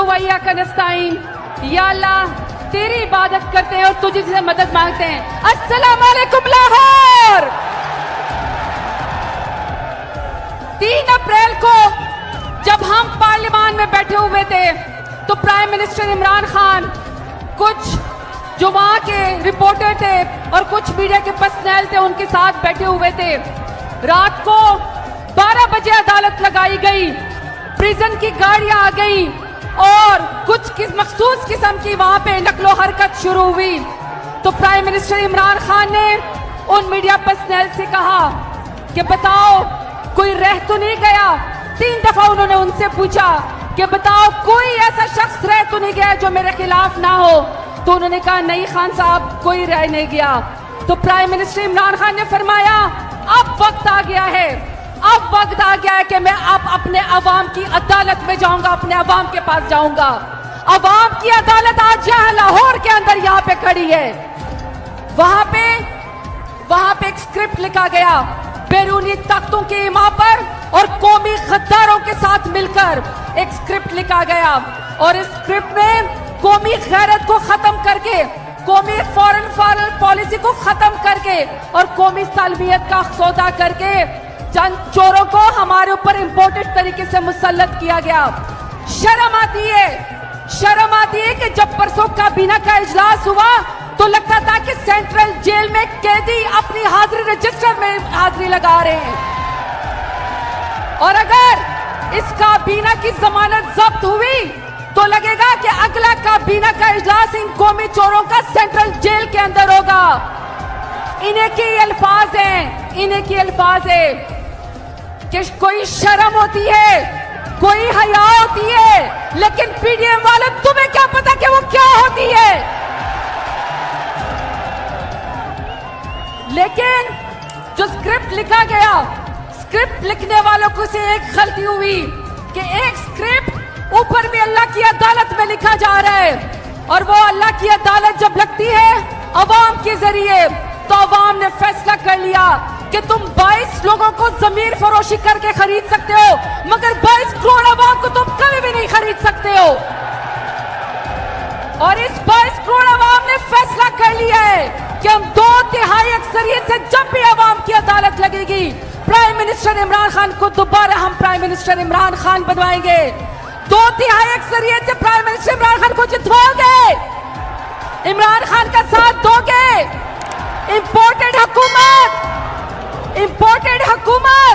वैया का नस्ताइन, या अल्लाह तेरी इबादत करते हैं और तुझे से मदद मांगते हैं। अस्सलाम वालेकुम लाहौर। 3 अप्रैल को जब हम पार्लियामान में बैठे हुए थे तो प्राइम मिनिस्टर इमरान खान, कुछ जो वहां के रिपोर्टर थे और कुछ मीडिया के पर्सनल थे उनके साथ बैठे हुए थे। रात को 12 बजे अदालत लगाई गई, प्रिजन की गाड़ियां आ गई और कुछ मखसूस किस्म की वहां पे नकलो हरकत शुरू हुई। तो प्राइम मिनिस्टर इमरान खान ने उन मीडिया पर्सनल से कहा कि बताओ कोई रह तो नहीं गया। 3 दफा उन्होंने उनसे पूछा कि बताओ कोई ऐसा शख्स रह तो नहीं गया जो मेरे खिलाफ ना हो। तो उन्होंने कहा नहीं खान साहब, कोई रह नहीं गया। तो प्राइम मिनिस्टर इमरान खान ने फरमाया अब वक्त आ गया है, अब वक्त आ गया है कि मैं अब अपने अवाम की अदालत में जाऊंगा, अपने अवाम के पास जाऊंगा। अवाम की अदालत आज यहाँ लाहौर के अंदर यहाँ पे खड़ी है। वहां पे एक स्क्रिप्ट लिखा गया बैरूनी ताकतों के इमा पर और कौमी गद्दारों के साथ मिलकर एक स्क्रिप्ट लिखा गया और इस स्क्रिप्ट में कौमी गैरत को खत्म करके, कौमी फॉरेन पॉलिसी को खत्म करके और कौमी सालमियत का सौदा करके चंद चोरों को हमारे ऊपर इम्पोर्टेड तरीके से मुसल्लत किया गया। शर्म आती है कि जब परसों काबीना का इजलास हुआ तो लगता था कि सेंट्रल जेल में कैदी अपनी हाजिरी रजिस्टर में हाजिरी लगा रहे हैं और अगर इस काबीना की जमानत जब्त हुई तो लगेगा कि अगला काबीना का इजलास इन कौमी चोरों का सेंट्रल जेल के अंदर होगा। इन्हीं के अल्फाज है कि कोई शर्म होती है, कोई हया होती है, लेकिन पीडीएम वाले तुम्हें क्या पता कि वो क्या होती है। लेकिन जो स्क्रिप्ट लिखा गया, स्क्रिप्ट लिखने वालों को से एक गलती हुई कि एक स्क्रिप्ट ऊपर भी अल्लाह की अदालत में लिखा जा रहा है और वो अल्लाह की अदालत जब लगती है अवाम के जरिए तो अवाम ने फैसला कर लिया कि तुम 22 लोगों को जमीर फरोशी करके खरीद सकते हो मगर 22 करोड़ अवाम को तुम कभी भी नहीं खरीद सकते हो। और इस 22 करोड़ अवाम ने फैसला कर लिया है कि हम 2/3 अक्सरियत से जब भी अवाम की अदालत लगेगी प्राइम मिनिस्टर इमरान खान को दोबारा हम प्राइम मिनिस्टर इमरान खान बनवाएंगे। 2/3 अक्सरियत से प्राइम मिनिस्टर इमरान खान को जितवाओगे, इमरान खान का साथ दोगे। इंपोर्टेड हुकूमत